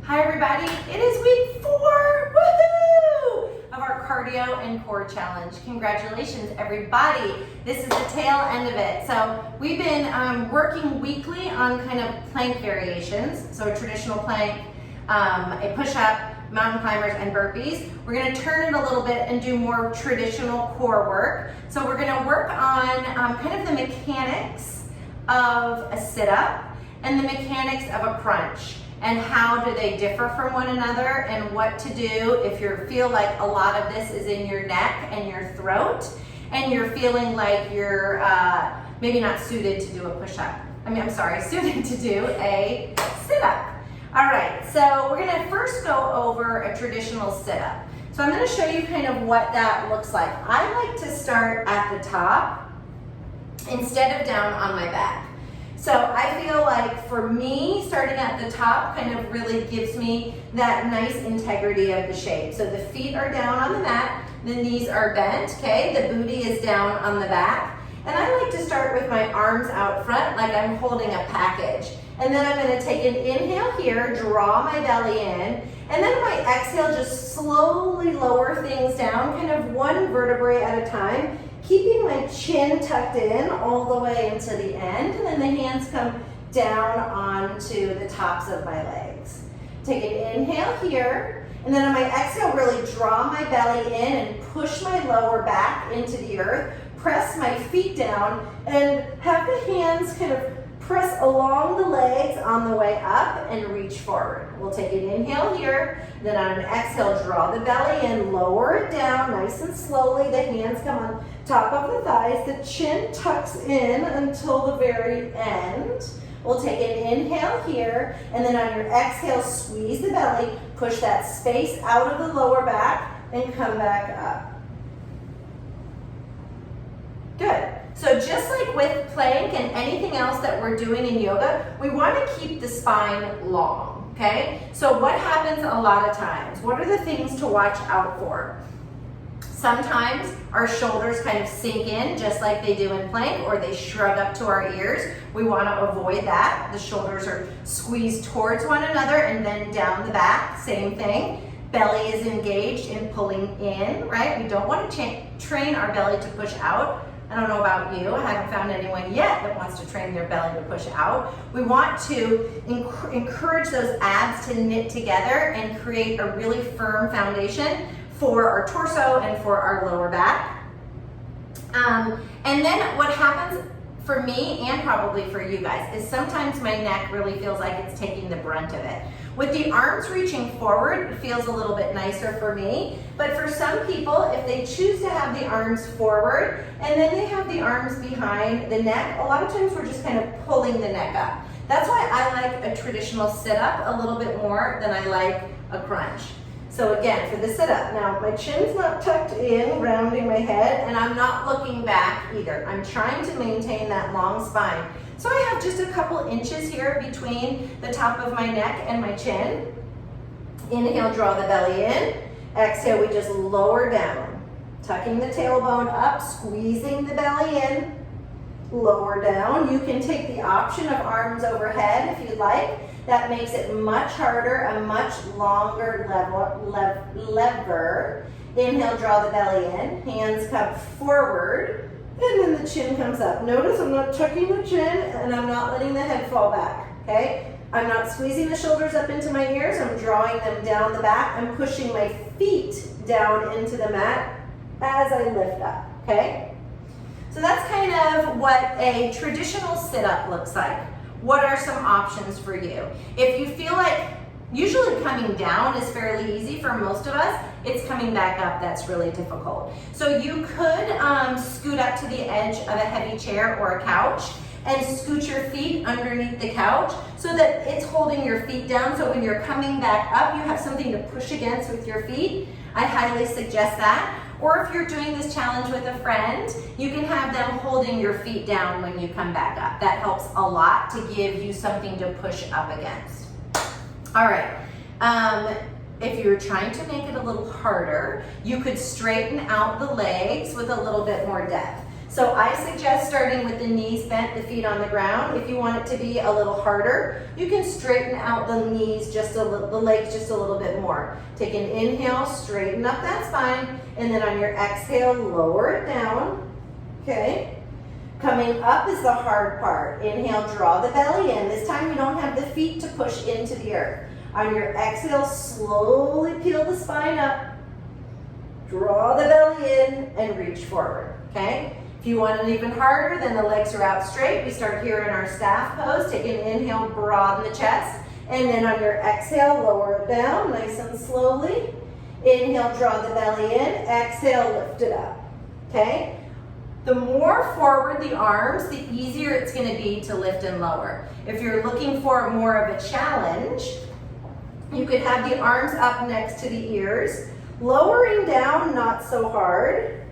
Hi everybody, it is week 4, woohoo, of our cardio and core challenge. Congratulations everybody. This is the tail end of it. So we've been working weekly on kind of plank variations. So a traditional plank, a push-up, mountain climbers, and burpees. We're gonna turn it a little bit and do more traditional core work. So we're gonna work on kind of the mechanics of a sit-up and the mechanics of a crunch. And how do they differ from one another, and what to do if you feel like a lot of this is in your neck and your throat and you're feeling like you're maybe not suited to do a push-up. Suited to do a sit-up. All right, so we're gonna first go over a traditional sit-up. So I'm gonna show you kind of what that looks like. I like to start at the top instead of down on my back. So I feel like for me, starting at the top kind of really gives me that nice integrity of the shape. So the feet are down on the mat, the knees are bent, okay? The booty is down on the back. And I like to start with my arms out front like I'm holding a package. And then I'm gonna take an inhale here, draw my belly in, and then my exhale, just slowly lower things down, kind of one vertebrae at a time, keeping my chin tucked in all the way into the end, and then the hands come down onto the tops of my legs. Take an inhale here, and then on my exhale, really draw my belly in and push my lower back into the earth, press my feet down, and have the hands kind of press along the legs on the way up and reach forward. We'll take an inhale here, then on an exhale, draw the belly in, lower it down nice and slowly. The hands come on top of the thighs, the chin tucks in until the very end. We'll take an inhale here, and then on your exhale, squeeze the belly, push that space out of the lower back, and come back up. Good. So just like with plank and anything else that we're doing in yoga, we want to keep the spine long, okay? So what happens a lot of times? What are the things to watch out for? Sometimes our shoulders kind of sink in just like they do in plank, or they shrug up to our ears. We want to avoid that. The shoulders are squeezed towards one another and then down the back, same thing. Belly is engaged in pulling in, right? We don't want to train our belly to push out. I don't know about you, I haven't found anyone yet that wants to train their belly to push out. We want to encourage those abs to knit together and create a really firm foundation for our torso and for our lower back. And then what happens for me, and probably for you guys, is sometimes my neck really feels like it's taking the brunt of it. With the arms reaching forward, it feels a little bit nicer for me, but for some people, if they choose to have the arms forward and then they have the arms behind the neck, a lot of times we're just kind of pulling the neck up. That's why I like a traditional sit-up a little bit more than I like a crunch. So again, for the sit-up, now my chin's not tucked in, rounding my head, and I'm not looking back either. I'm trying to maintain that long spine. So I have just a couple inches here between the top of my neck and my chin. Inhale, draw the belly in. Exhale, we just lower down. Tucking the tailbone up, squeezing the belly in. Lower down. You can take the option of arms overhead if you'd like. That makes it much harder, a much longer lever. Inhale, draw the belly in. Hands come forward. And then the chin comes up. Notice I'm not tucking the chin and I'm not letting the head fall back, okay? I'm not squeezing the shoulders up into my ears. I'm drawing them down the back. I'm pushing my feet down into the mat as I lift up, okay? So that's kind of what a traditional sit-up looks like. What are some options for you? If you feel like usually coming down is fairly easy for most of us, it's coming back up that's really difficult. So you could scoot up to the edge of a heavy chair or a couch and scoot your feet underneath the couch so that it's holding your feet down, so when you're coming back up, you have something to push against with your feet. I highly suggest that. Or if you're doing this challenge with a friend, you can have them holding your feet down when you come back up. That helps a lot to give you something to push up against. All right, if you're trying to make it a little harder, you could straighten out the legs with a little bit more depth. So I suggest starting with the knees bent, the feet on the ground. If you want it to be a little harder, you can straighten out the knees just a little, the legs just a little bit more. Take an inhale, straighten up that spine, and then on your exhale, lower it down, okay? Coming up is the hard part. Inhale, draw the belly in. This time you don't have the feet to push into the earth. On your exhale, slowly peel the spine up, draw the belly in, and reach forward, okay? If you want it even harder, then the legs are out straight. We start here in our staff pose. Take an inhale, broaden the chest. And then on your exhale, lower it down nice and slowly. Inhale, draw the belly in. Exhale, lift it up. Okay? The more forward the arms, the easier it's going to be to lift and lower. If you're looking for more of a challenge, you could have the arms up next to the ears. Lowering down, not so hard.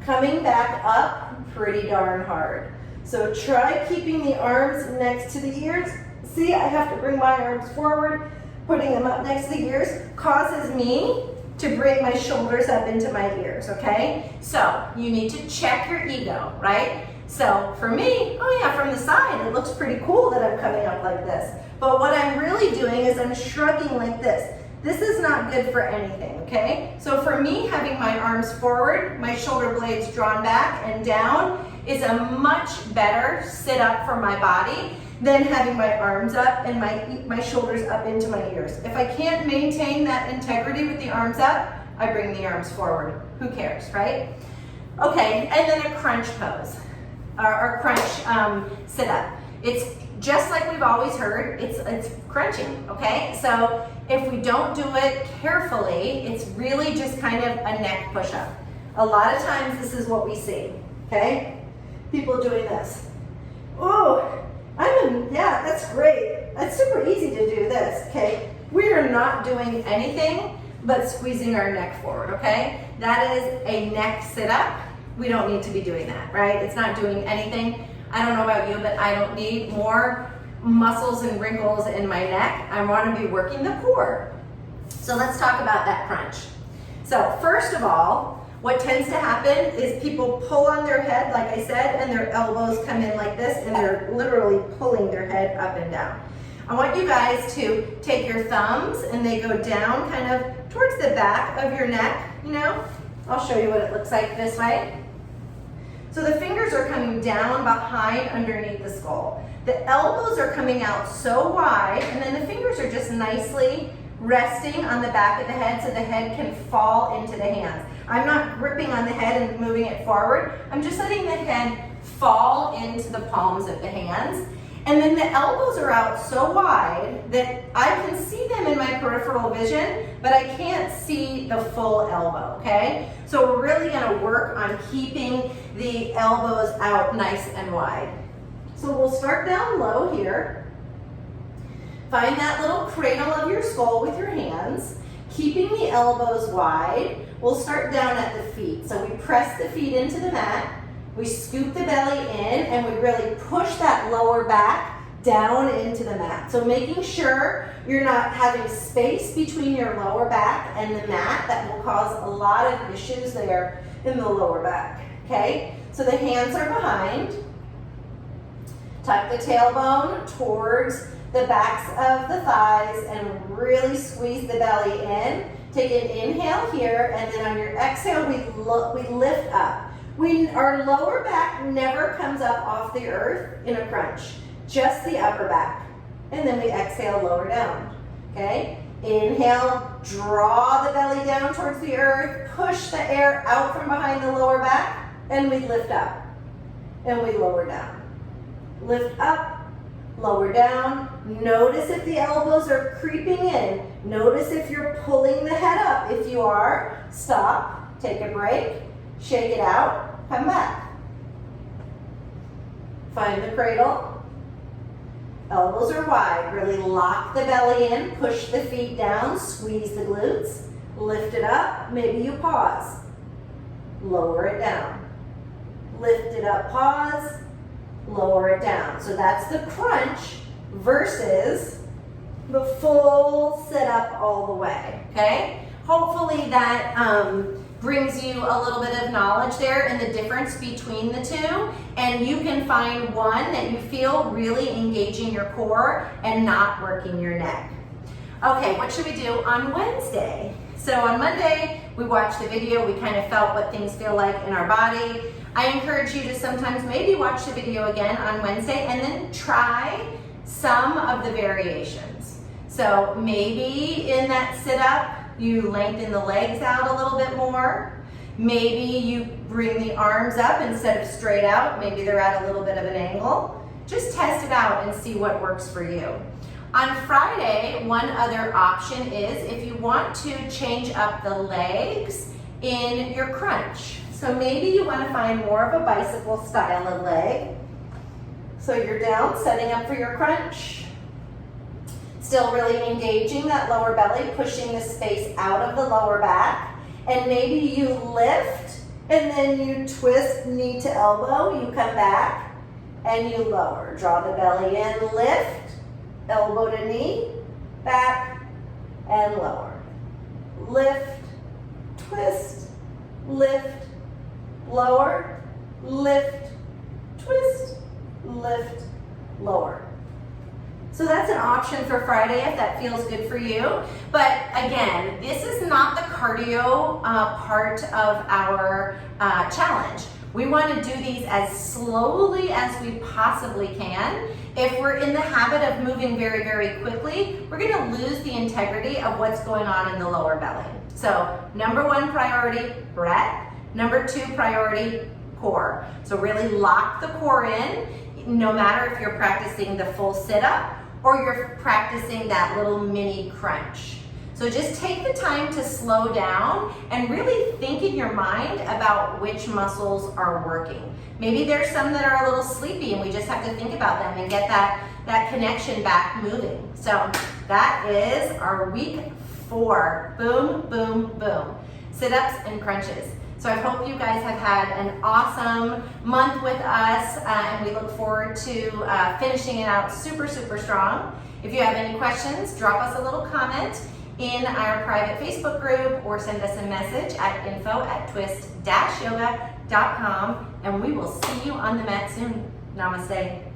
Coming back up, pretty darn hard. So try keeping the arms next to the ears. See, I have to bring my arms forward. Putting them up next to the ears causes me to bring my shoulders up into my ears, okay? So you need to check your ego, right? So for me, oh yeah, from the side, it looks pretty cool that I'm coming up like this. But what I'm really doing is I'm shrugging like this. This is not good for anything, okay? So for me, having my arms forward, my shoulder blades drawn back and down is a much better sit up for my body than having my arms up and my shoulders up into my ears. If I can't maintain that integrity with the arms up, I bring the arms forward. Who cares, right? Okay, and then a crunch pose, or crunch sit up. It's just like we've always heard, it's crunching, okay? So if we don't do it carefully, it's really just kind of a neck push-up. A lot of times this is what we see, okay? People doing this. Oh, yeah, that's great. That's super easy to do this, okay? We are not doing anything but squeezing our neck forward, okay? That is a neck sit-up. We don't need to be doing that, right? It's not doing anything. I don't know about you, but I don't need more muscles and wrinkles in my neck. I want to be working the core. So let's talk about that crunch. So first of all, what tends to happen is people pull on their head, like I said, and their elbows come in like this, and they're literally pulling their head up and down. I want you guys to take your thumbs, and they go down kind of towards the back of your neck, you know? I'll show you what it looks like this way. So the fingers are coming down behind underneath the skull. The elbows are coming out so wide, and then the fingers are just nicely resting on the back of the head so the head can fall into the hands. I'm not gripping on the head and moving it forward. I'm just letting the head fall into the palms of the hands. And then the elbows are out so wide that I can see them in my peripheral vision, but I can't see the full elbow, okay? So we're really gonna work on keeping the elbows out nice and wide. So we'll start down low here. Find that little cradle of your skull with your hands, keeping the elbows wide. We'll start down at the feet. So we press the feet into the mat, we scoop the belly in, and we really push that lower back down into the mat. So making sure you're not having space between your lower back and the mat. That will cause a lot of issues there in the lower back, okay? So the hands are behind. Tuck the tailbone towards the backs of the thighs and really squeeze the belly in. Take an inhale here, and then on your exhale, we lift up. Our lower back never comes up off the earth in a crunch, just the upper back. And then we exhale, lower down, okay? Inhale, draw the belly down towards the earth, push the air out from behind the lower back, and we lift up, and we lower down. Lift up, lower down. Notice if the elbows are creeping in. Notice if you're pulling the head up. If you are, stop, take a break, shake it out, come back. Find the cradle. Elbows are wide. Really lock the belly in, push the feet down, squeeze the glutes, lift it up. Maybe you pause. Lower it down. Lift it up, pause, lower it down. So that's the crunch versus the full sit up all the way, okay? Hopefully that brings you a little bit of knowledge there in the difference between the two, and you can find one that you feel really engaging your core and not working your neck. Okay, what should we do on Wednesday? So on Monday, we watched the video, we kind of felt what things feel like in our body. I encourage you to sometimes maybe watch the video again on Wednesday and then try some of the variations. So maybe in that sit-up, you lengthen the legs out a little bit more. Maybe you bring the arms up instead of straight out. Maybe they're at a little bit of an angle. Just test it out and see what works for you. On Friday, one other option is if you want to change up the legs in your crunch. So maybe you want to find more of a bicycle style of leg. So you're down, setting up for your crunch. Still really engaging that lower belly, pushing the space out of the lower back. And maybe you lift and then you twist knee to elbow. You come back and you lower. Draw the belly in, lift. Elbow to knee, back, and lower. Lift, twist, lift, lower, lift, twist, lift, lower. So that's an option for Friday if that feels good for you. But again, this is not the cardio part of our challenge. We want to do these as slowly as we possibly can. If we're in the habit of moving very, very quickly, we're going to lose the integrity of what's going on in the lower belly. So number one priority, breath. Number two priority, core. So really lock the core in, no matter if you're practicing the full sit-up or you're practicing that little mini crunch. So just take the time to slow down and really think in your mind about which muscles are working. Maybe there's some that are a little sleepy and we just have to think about them and get that connection back moving. So that is our week 4. Boom, boom, boom. Sit-ups and crunches. So I hope you guys have had an awesome month with us and we look forward to finishing it out super, super strong. If you have any questions, drop us a little comment in our private Facebook group or send us a message at info@twist-yoga.com and we will see you on the mat soon. Namaste.